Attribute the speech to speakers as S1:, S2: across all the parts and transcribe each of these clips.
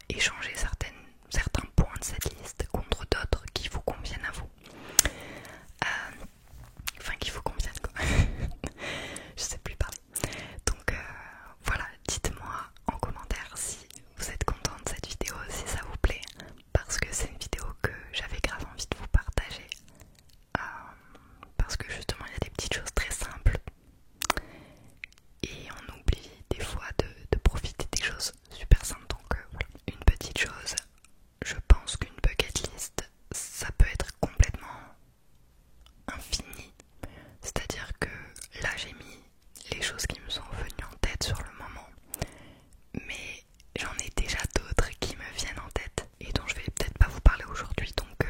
S1: échanger certains points de cette liste contre d'autres qui vous conviennent à vous. Enfin, qui vous conviennent quoi. Je sais plus parler. Donc voilà, dites-moi en commentaire si vous êtes content de cette vidéo, si ça vous plaît, parce que c'est une vidéo que j'avais grave envie de vous partager. Parce que justement il y a des petites choses très simples et on oublie des fois de profiter des choses super simples. Donc voilà, une petite chose, je pense qu'une bucket list ça peut être complètement infini, c'est-à-dire que là j'ai mis les choses qui me sont venues en tête sur le moment, mais j'en ai déjà d'autres qui me viennent en tête et dont je vais peut-être pas vous parler aujourd'hui. Donc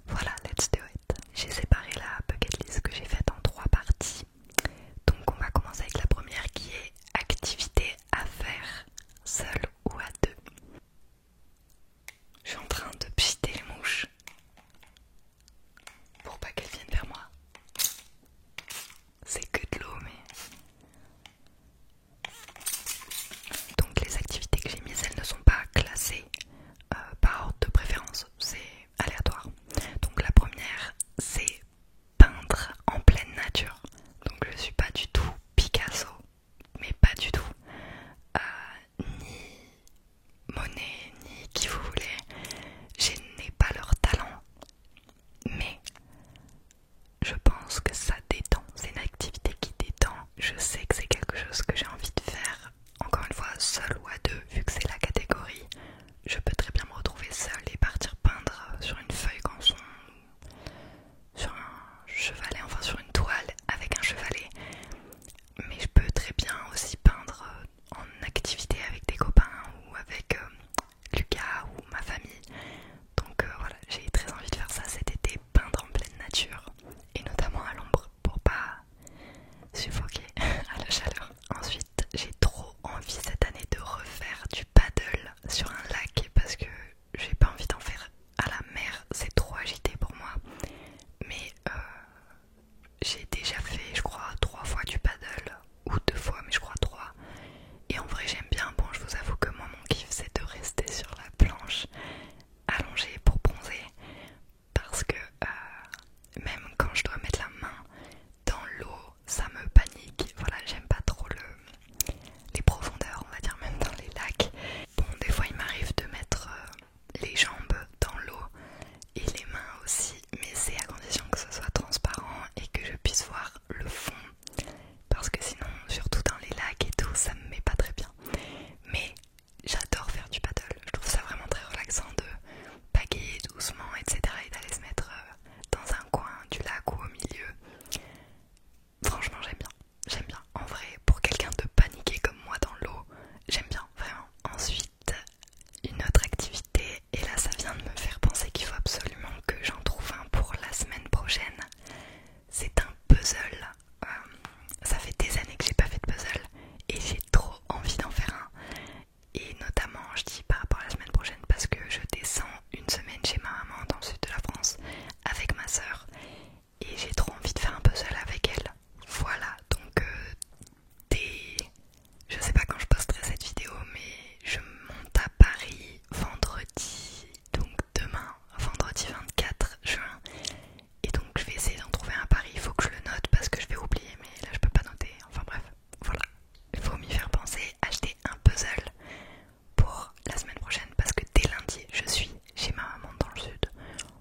S1: voilà, let's do it. J'ai séparé la bucket list que j'ai faite en 3 parties. Donc on va commencer avec la première qui est activité à faire seul ou à deux. Je suis en train de pchiter les mouches pour pas qu'elles viennent vers moi. C'est que de l'eau mais... Donc les activités que j'ai mises, elles ne sont pas classées par ordre de préférence, c'est aléatoire. Donc la première c'est peindre en pleine nature. Donc je suis pas du tout Picasso, mais pas du tout. Ni Monet, ni qui vous voulez. Je n'ai pas leur talent, mais je pense que ça détend. C'est une activité qui détend. Je sais que c'est quelque chose que j'ai envie de faire. Encore une fois, seul ou à deux, vu que c'est la catégorie. Je peux très bien me retrouver seule et partir peindre sur une feuille canson, sur un chevalet, enfin sur une toile avec un chevalet. Mais je peux très bien aussi peindre en activité avec des copains ou avec Lucas ou ma famille. Donc voilà, j'ai très envie de faire ça cet été, peindre en pleine nature et notamment à l'ombre pour pas suffoquer à la chaleur. Ensuite, j'ai trop envie cette année de refaire du paddle sur un lac parce que j'ai pas envie d'en faire à la mer, c'est trop agité pour moi. Mais j'ai déjà fait, je crois, 3 fois du paddle, ou 2 fois, mais je crois 3. Et en vrai, j'aime bien. Bon, je vous avoue que moi, mon kiff, c'est de rester sur la planche, allongée pour bronzer. Parce que même quand je dois mettre la main dans l'eau, ça me panique. Voilà, j'aime pas trop les profondeurs, on va dire, même dans les lacs. Bon, des fois, il m'arrive de mettre les jambes dans l'eau et les mains aussi, mais c'est à condition que ce soit transparent et que je puisse voir le fond, parce que sinon, surtout dans les lacs et tout, ça me met pas très bien. Mais j'adore faire du paddle, je trouve ça vraiment très relaxant de pagayer doucement, etc. et d'aller se mettre dans un coin du lac ou au milieu. Franchement, j'aime bien. En vrai, pour quelqu'un de paniqué comme moi dans l'eau, j'aime bien, vraiment. Ensuite, une autre activité, et là ça vient de me faire penser qu'il faut absolument que j'en trouve un pour la semaine prochaine. C'est un puzzle. Ça fait des années que j'ai pas fait de puzzle et j'ai trop envie d'en faire un. Et notamment, je dis par rapport à la semaine prochaine parce que je descends une semaine chez ma maman dans le sud de la France avec ma soeur et j'ai trop envie de faire un puzzle avec elle. Voilà, donc je sais pas quand je posterai cette vidéo, mais je monte à Paris vendredi, donc demain, vendredi 24 juin. Et donc je vais essayer d'en trouver un à Paris, il faut que je le note parce que je vais oublier, mais là je peux pas noter. Enfin bref, voilà. Il faut m'y faire penser, acheter un puzzle pour la semaine prochaine parce que dès lundi je suis chez ma maman dans le sud.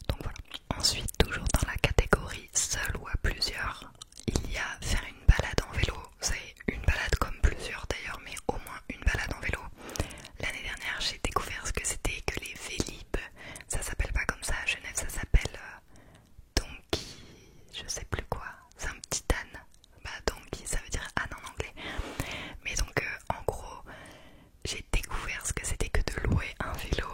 S1: Donc voilà. Ensuite, toujours dans la catégorie seul ou à plusieurs, il y a faire une balade en vélo. C'est une balade comme plusieurs d'ailleurs, mais au moins une balade en vélo. L'année dernière, j'ai découvert ce que c'était que les Vélib. Ça s'appelle pas comme ça à Genève, ça s'appelle Donkey, je sais plus quoi. C'est un petit âne. Bah Donkey, ça veut dire âne en anglais. Mais donc en gros, j'ai découvert ce que c'était que de louer un vélo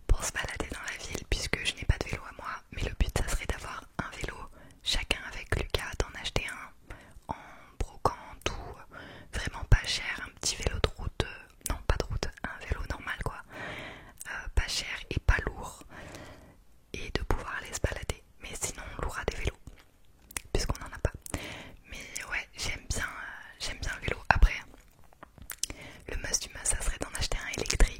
S1: pour se balader dans la ville, puisque je n'ai pas de vélo à moi. Mais le but, ça serait d'avoir un vélo, chacun avec Lucas, d'en acheter un en brocante ou vraiment pas cher, un petit vélo de route, non pas de route, un vélo normal quoi, pas cher et pas lourd, et de pouvoir aller se balader. Mais sinon on louera des vélos, puisqu'on n'en a pas. Mais ouais, j'aime bien le vélo. Après, le must du must, ça serait d'en acheter un électrique.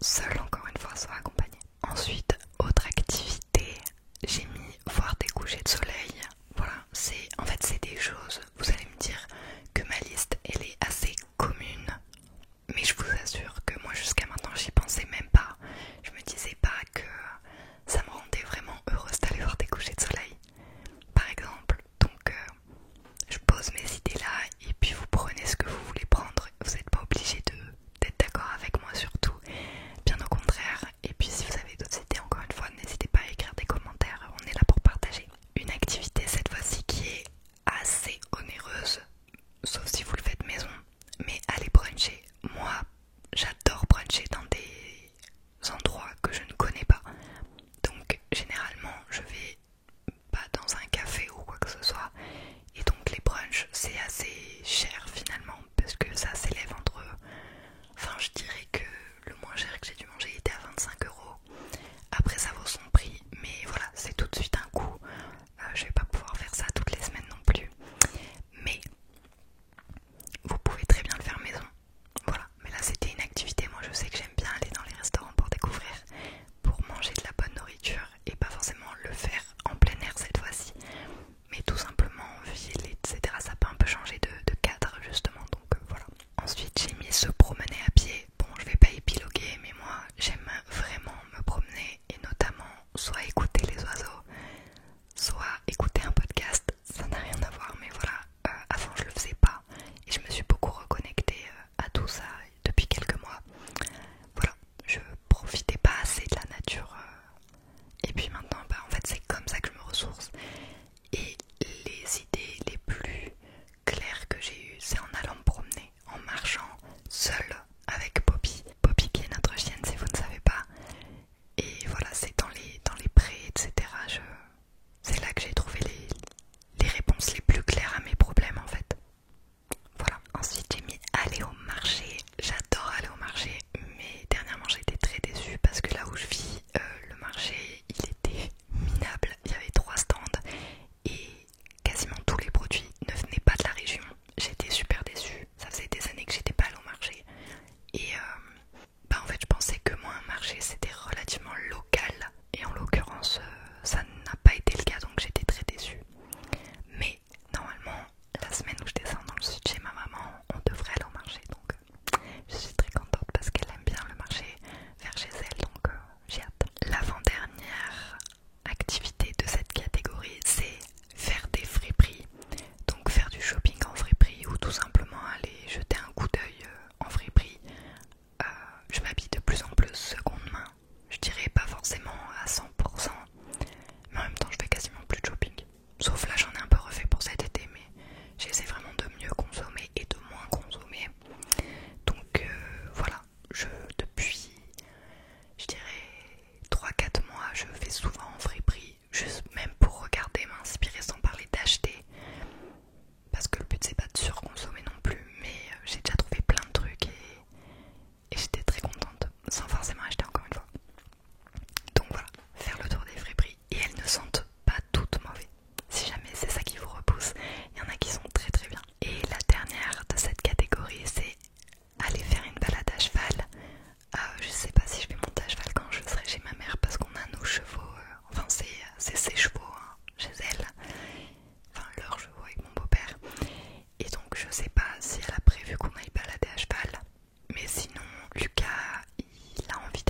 S1: seul encore une fois, soit accompagné. Ensuite, autre activité, j'ai mis voir des couchers de soleil. Voilà, en fait c'est des choses, vous allez me dire que ma liste elle est assez commune, mais je vous assure que moi jusqu'à maintenant j'y pensais même pas. Je me disais pas que ça me rendait vraiment heureuse d'aller voir des couchers de soleil, par exemple. Donc je pose mes idées là et puis vous prenez ce que vous voulez prendre. Vous n'êtes pas obligé d'être d'accord avec moi surtout, bien au contraire. Et puis si vous avez d'autres idées, encore une fois, n'hésitez pas à écrire des commentaires, on est là pour partager. Une activité cette fois-ci qui est assez onéreuse, sauf si vous le faites maison, mais aller bruncher. Moi j'adore bruncher dans des endroits que je ne connais pas, donc généralement je vais pas dans un café ou quoi que ce soit, et donc les brunchs c'est assez cher finalement parce que ça s'élève entre, enfin je dirais que le moins cher que j'ai dû manger était à 25 €. Après ça vaut son prix, mais voilà, c'est tout de suite un coût. Je vais pas pouvoir faire ça toutes les semaines non plus, mais vous pouvez très bien le faire maison. Voilà, mais là c'était une activité, moi je sais que j'aime bien aller dans les restaurants pour découvrir, pour manger de la bonne nourriture et pas forcément le faire en plein air cette fois-ci, mais tout simplement en ville, etc. Ça peut un peu changer de cadre justement, donc voilà. Ensuite j'ai mis se promener à pied. Bon, je vais pas épiloguer, mais moi j'aime vraiment me promener et notamment soit écouter les oiseaux, soit écouter un podcast. Ça n'a rien à voir, mais voilà, avant je le faisais pas et je me suis beaucoup reconnectée à tout ça depuis quelques mois. Voilà, je profitais pas assez de la nature et puis maintenant bah, en fait c'est comme ça que je me ressource. Et les idées les plus claires que j'ai eues, c'est en allant me promener, en marchant seule avec Poppy. Poppy qui est notre chienne si vous ne savez pas. Et voilà, c'est dans les prés, etc. C'est là que j'ai trouvé les réponses les plus claires à mes problèmes en fait. Voilà, ensuite j'ai mis aller au marché. J'adore aller au marché, mais dernièrement j'ai été très déçue parce que là où je vis, le marché il était minable. Il y avait 3 stands et quasiment tous les produits ne venaient pas de la région. J'étais super déçue, ça faisait des années que j'étais pas allée au marché. Et bah en fait je pensais que moi un marché c'était relativement local et en l'occurrence ça n'a pas été le cas, donc j'étais très déçue. Mais normalement la semaine où je descends dans le sud chez ma maman on devrait aller au marché, donc je suis très contente parce qu'elle aime bien le marché vers chez elle, donc j'ai hâte. L'avant-dernière activité de cette catégorie c'est faire des friperies, donc faire du shopping en friperie ou tout simplement aller jeter un coup d'œil en friperie. Je m'habille de plus en plus seconde main, je dirais pas forcément à 100%, mais en même temps je fais quasiment plus de shopping, sauf là j'en ai un peu refait pour cet été, mais j'essaie vraiment de mieux consommer et de moins consommer. Donc voilà, depuis je dirais 3-4 mois je vais souvent en friperie, juste même pour regarder, m'inspirer sans parler d'acheter, parce que le but c'est pas de surconsommer non plus, mais j'ai déjà trouvé plein de trucs et j'étais très contente sans forcément acheter encore une fois. Donc voilà, faire le tour des friperies, et elles ne sentent pas toutes mauvais. Si jamais c'est ça qui vous repousse, il y en a qui sont très très bien. Et la dernière de cette catégorie c'est aller faire une balade à cheval. Je sais pas si je vais monter à cheval quand je serai chez ma mère parce qu'on a nos chevaux, enfin c'est ses chevaux hein, chez elle, enfin leurs chevaux avec mon beau-père. Et donc je sais pas si elle a prévu qu'on aille balader à cheval, mais sinon Lucas il a envie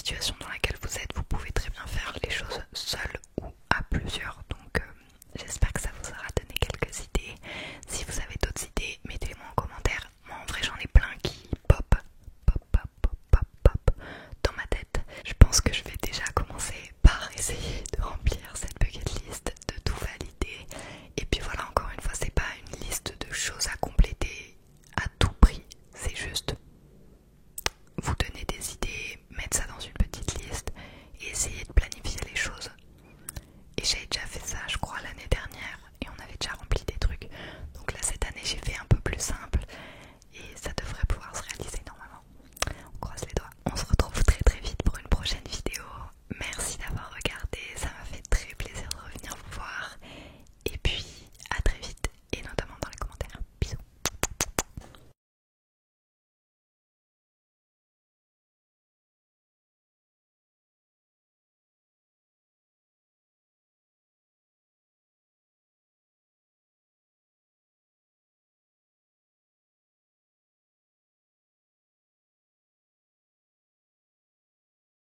S1: situation